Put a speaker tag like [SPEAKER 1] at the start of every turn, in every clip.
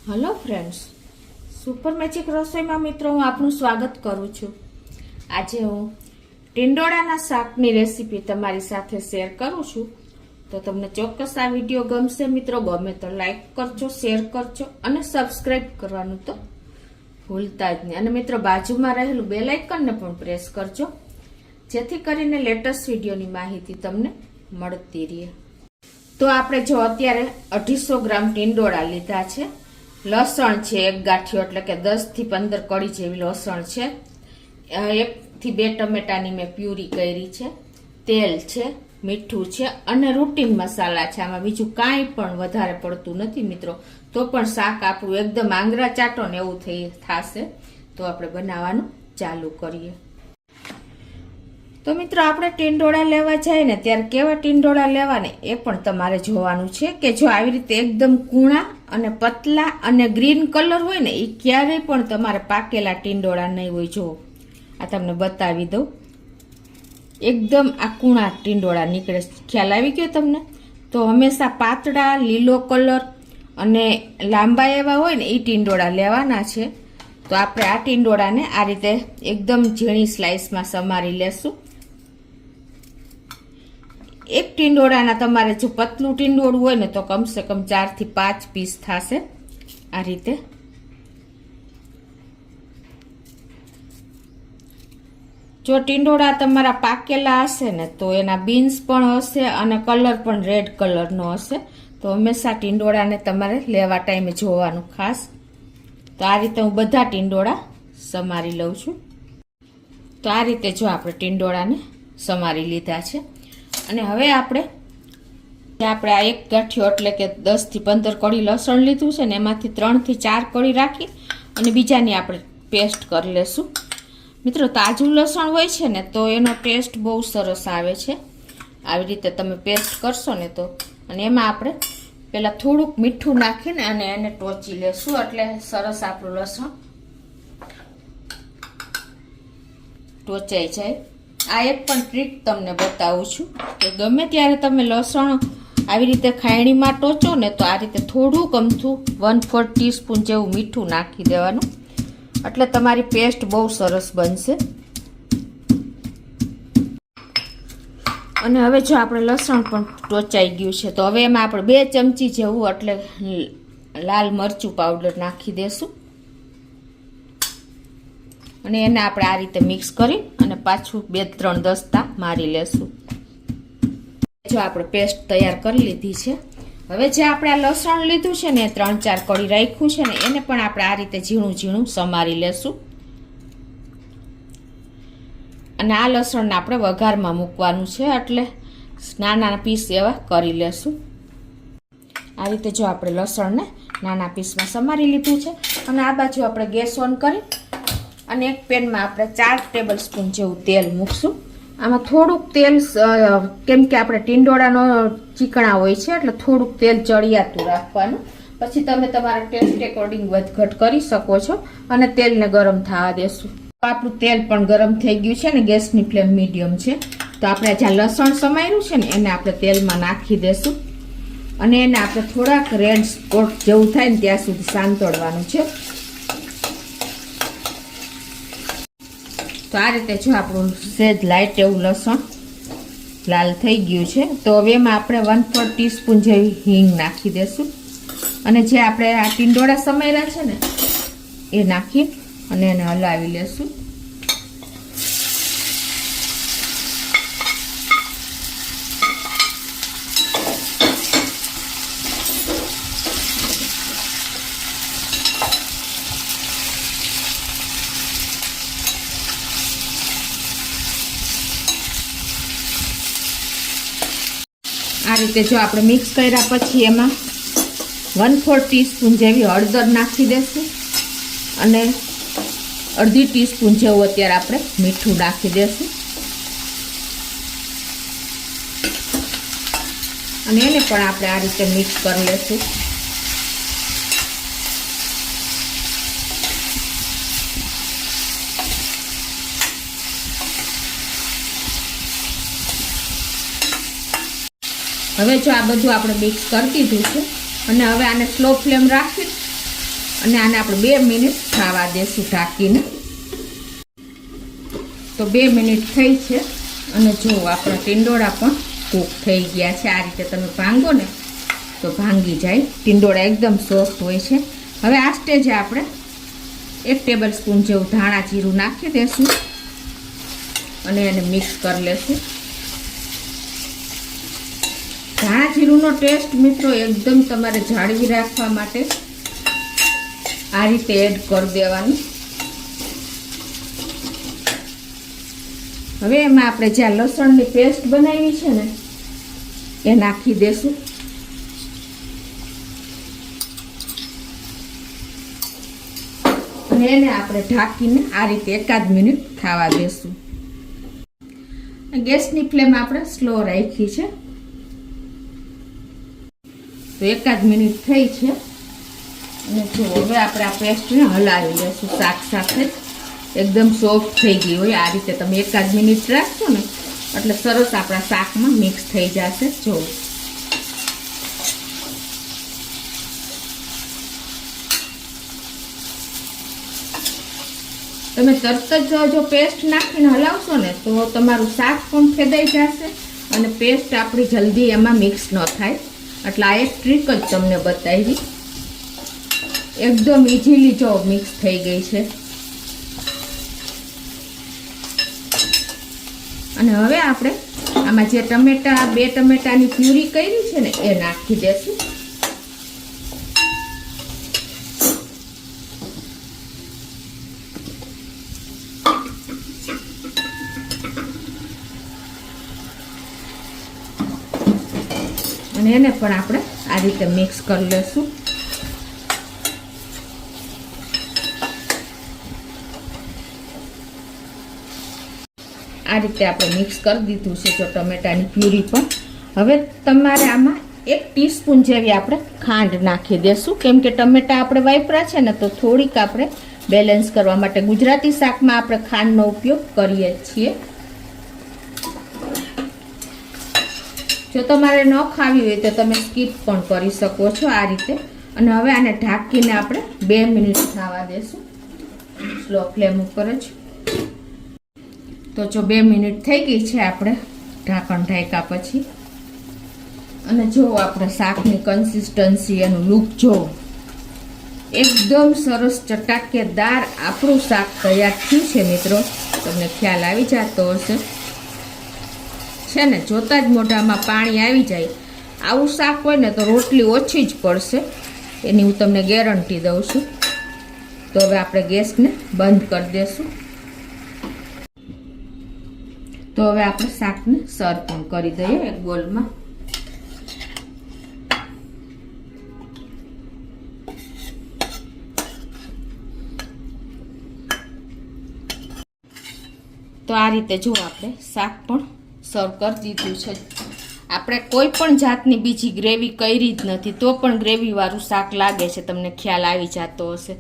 [SPEAKER 1] Hello friends, super magic रसोई में मित्रों हूँ आपનું સ્વાગત કરું છું। આજે હું ટીંડોળાના શાકની રેસીપી તમારી સાથે શેર કરું છું। તો તમને ચોક્કસ આ વિડિયો ગમશે મિત્રો। ગમે તો લાઈક કરજો, શેર કરજો અને સબસ્ક્રાઇબ કરવાનું તો ભૂલતા જ નહીં। અને મિત્રો બાજુમાં રહેલું બેલ આઇકનને પણ પ્રેસ કરજો જેથી કરીને લેટેસ્ટ વિડિયોની માહિતી તમને મળતી રહે। તો આપણે જો અત્યારે 250 ગ્રામ ટીંડોળા લીધા છે। લસણ છે એક ગાંઠિયો એટલે કે 10 થી 15 કળી જેવી લસણ છે। 1 થી 2 ટમેટાની મેં પ્યુરી કરી છે। તેલ છે, મીઠું છે અને રૂટીન મસાલા છે। આમાં બીજું કાંઈ પણ વધારે પડતું નથી મિત્રો। તો પણ શાક આપણું એકદમ આંગળા ચાટો ને એવું થશે। તો આપણે બનાવવાનું ચાલુ કરીએ। તો મિત્રો આપણે ટીંડોળા લેવા જાય ને ત્યારે કેવા ટીંડોળા લેવાને એ પણ તમારે જોવાનું છે કે જો આવી રીતે એકદમ કૂણા અને પતલા અને ગ્રીન કલર હોય ને એ ક્યારેય પણ તમારે પાકેલા ટીંડોળા નહીં હોય। જો આ તમને બતાવી દઉં, એકદમ આ કૂણા ટીંડોળા નીકળે। ખ્યાલ આવી ગયો તમને? તો હંમેશા પાતળા લીલો કલર અને લાંબા એવા હોય ને એ ટીંડોળા લેવાના છે। તો આપણે આ ટીંડોળાને આ રીતે એકદમ ઝીણી સ્લાઇસમાં સમારી લેશું। એક ટીંડોળાના તમારે જો પતલું ટીંડોળું હોય ને તો કમસે કમ 4 થી 5 પીસ થશે આ રીતે। જો ટીંડોળા તમારા પાકેલા હશે ને તો એના બીન્સ પણ હશે અને કલર પણ રેડ કલરનો હશે। તો હંમેશા ટીંડોળાને તમારે લેવા ટાઈમે જોવાનું ખાસ। તો આ રીતે હું બધા ટીંડોળા સમારી લઉં છું। તો આ રીતે જો આપણે ટીંડોળાને સમારી લીધા છે। અને હવે આપણે આ એક ગાંઠિયો એટલે કે 10 થી 15 કળી લસણ લીધું છે ને એમાંથી 3 થી 4 કળી રાખી અને બીજાની આપણે પેસ્ટ કરી લેશું। મિત્રો તાજું લસણ હોય છે ને તો એનો ટેસ્ટ બહુ સરસ આવે છે। આવી રીતે તમે પેસ્ટ કરશો ને તો। અને એમાં આપણે પહેલા થોડુંક મીઠું નાખીને અને એને ટોચી લેશું એટલે સરસ આપણું લસણ ટોચાઈ જાય। આ એક પણ ટ્રીક તમને બતાવું છું કે ગમે ત્યારે તમે લસણ આવી રીતે ખાયણીમાં ટોચો ને તો આ રીતે થોડુંક અમથું 1/4 ટીસ્પૂન જેવું મીઠું નાખી દેવાનું એટલે તમારી પેસ્ટ બહુ સરસ બનશે। અને હવે જો આપણે લસણ પણ ટોચાઈ ગયું છે તો હવે એમાં આપણે 2 ચમચી જેવું એટલે લાલ મરચું પાવડર નાખી દેશું અને એને આપણે આ રીતે મિક્સ કરી અને પાછું 2-3 દસ્તા મારી લેશું। જો આપણે પેસ્ટ તૈયાર કરી લીધી છે। હવે જે આપણે આ લસણ લીધું છે ને 3-4 કળી રાખ્યું છે ને એને પણ આપણે આ રીતે ઝીણું ઝીણું સમારી લેશું અને આ લસણને આપણે વઘારમાં મૂકવાનું છે એટલે નાના પીસ એવા કરી લેશું। આ રીતે જો આપણે લસણને નાના પીસમાં સમારી લીધું છે અને આ બાજુ આપણે ગેસ ઓન કરી અને એક પેનમાં આપણે 4 ટેબલ સ્પૂન જેવું તેલ મૂકશું। આમાં થોડુંક તેલ કેમ કે આપણે ટીંડોળાનો ચીકણા હોય છે એટલે થોડુંક તેલ ચડિયાતું રાખવાનું। પછી તમે તમારા ટેસ્ટ એકોર્ડિંગ વધઘટ કરી શકો છો અને તેલને ગરમ થવા દેશું। આપણું તેલ પણ ગરમ થઈ ગયું છે ને ગેસની ફ્લેમ મીડિયમ છે। તો આપણે જ્યાં લસણ સમાર્યું છે ને એને આપણે તેલમાં નાખી દેશું અને એને આપણે થોડાક રેડ સ્પોટ જેવું થાય ને ત્યાં સુધી સાંતળવાનું છે। તો આ રીતે જો આપણું સેજ લાઈટ એવું લસણ લાલ થઈ ગયું છે તો હવે એમાં આપણે 1/4 ટીસ્પૂન જેવી હિંગ નાખી દેશું અને જે આપણે આ ટીંડોળા સમાર્યા છે ને એ નાખી અને એને હલાવી લેશું। આ રીતે જો આપણે મિક્સ કર્યા પછી એમાં 1/4 ટીસ્પૂન જેવી હળદર નાખી દેશું અને અડધી ટીસ્પૂન જેવું અત્યારે આપણે મીઠું નાખી દેશું અને એને પણ આપણે આ રીતે મિક્સ કરી લેશું। હવે જો આ બધું આપણે મિક્સ કરી દીધું છે અને હવે આને સ્લો ફ્લેમ રાખી અને આને આપણે 2 મિનિટ ખાવા દેશું ઢાંકીને. તો 2 મિનિટ થઈ છે અને જો આપણા ટીંડોળા પણ કૂક થઈ ગયા છે. આ રીતે તમે ભાંગો ને તો ભાંગી જાય. ટીંડોળા એકદમ સોફ્ટ હોય છે. હવે આ સ્ટેજે આપણે 1 ટેબલ સ્પૂન જેવું ધાણા જીરું નાખી દેશું અને એને મિક્સ કરી લેશું. ધાણા જીરુંનો ટેસ્ટ મિત્રો એકદમ તમારે જાળવી રાખવા માટે આ રીતે એડ કરી દેવાનું. હવે એમાં આપણે જ્યાં લસણની પેસ્ટ બનાવી છે ને એ નાખી દેશું. અને એને આપણે ઢાંકીને આ રીતે 1 મિનિટ થવા દેશું. ગેસની ફ્લેમ આપણે સ્લો રાખી છે. તો 1 મિનિટ થઈ છે અને જો હવે આપણે આ પેસ્ટને હલાવી લઈશું. શાક સાથે એકદમ સોફ્ટ થઈ ગઈ હોય આ રીતે તમે 1 મિનિટ રાખશો ને એટલે સરસ આપણા શાકમાં મિક્સ થઈ જશે. જો તમે તરત જ જો પેસ્ટ નાખીને હલાવશો ને તો તમારું શાક પણ ફેદાઈ જશે અને પેસ્ટ આપણી જલ્દી એમાં મિક્સ ન થાય. એટલે આ એક ટ્રીક જ તમને બતાવી. એકદમ ઇઝીલી જો મિક્સ થઈ ગઈ છે. અને હવે આપણે આમાં જે 2 ટમેટાની પ્યુરી કરી છે ને એ નાખી દેશું. અને એને પણ આપણે આ રીતે મિક્સ કરી લેશું. આ રીતે આપણે મિક્સ કરી દીધું છે જો ટમેટાની પ્યુરી પણ. હવે તમારે આમાં 1 ટીસ્પૂન જેવી આપણે ખાંડ નાખી દેશું. કેમ કે ટમેટા આપણે વાપર્યા છે ને તો થોડીક આપણે બેલેન્સ કરવા માટે ગુજરાતી શાકમાં આપણે ખાંડનો ઉપયોગ કરીએ છીએ. જો તમારે ન ખાવી હોય તો તમે સ્કીપ પણ કરી શકો છો આ રીતે. અને હવે આને ઢાંકીને આપણે 2 મિનિટ થવા દેશું સ્લો ફ્લેમ ઉપર જ. તો જો 2 મિનિટ થઈ ગઈ છે આપણે ઢાંકણ ઢાંક્યા પછી. અને જો આપણે શાકની કન્સિસ્ટન્સી એનું લુક જો એકદમ સરસ ચટાકેદાર આપણું શાક તૈયાર થયું છે મિત્રો. તમને ખ્યાલ આવી જતો હશે છે ને. જોતા જ મોઢામાં પાણી આવી જાય. આવું શાક હોય ને તો રોટલી ઓછી જ પડશે એની હું તમને ગેરંટી દઉં છું. તો હવે આપણે ગેસને બંધ કરી દઈશું. તો હવે આપણે શાકને સર્વ પણ કરી દઈએ એક બોલમાં. તો આ રીતે જો આપણે શાક પણ સર્વ કરી દીધું છે. આપણે કોઈ પણ જાતની બીજી ગ્રેવી કરી જ નથી તો પણ ગ્રેવીવાળું શાક લાગે છે. તમને ખ્યાલ આવી જતો હશે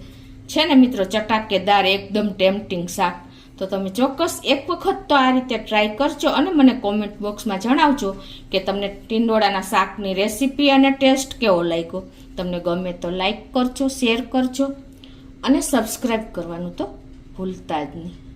[SPEAKER 1] છે ને મિત્રો. ચટાકેદાર એકદમ ટેમ્પટિંગ શાક. તો તમે ચોક્કસ એક વખત તો આ રીતે ટ્રાય કરજો અને મને કોમેન્ટ બોક્સમાં જણાવજો કે તમને ટીંડોળાના શાકની રેસીપી અને ટેસ્ટ કેવો લાગ્યો. તમને ગમે તો લાઈક કરજો, શેર કરજો અને સબસ્ક્રાઈબ કરવાનું તો ભૂલતા જ નહીં.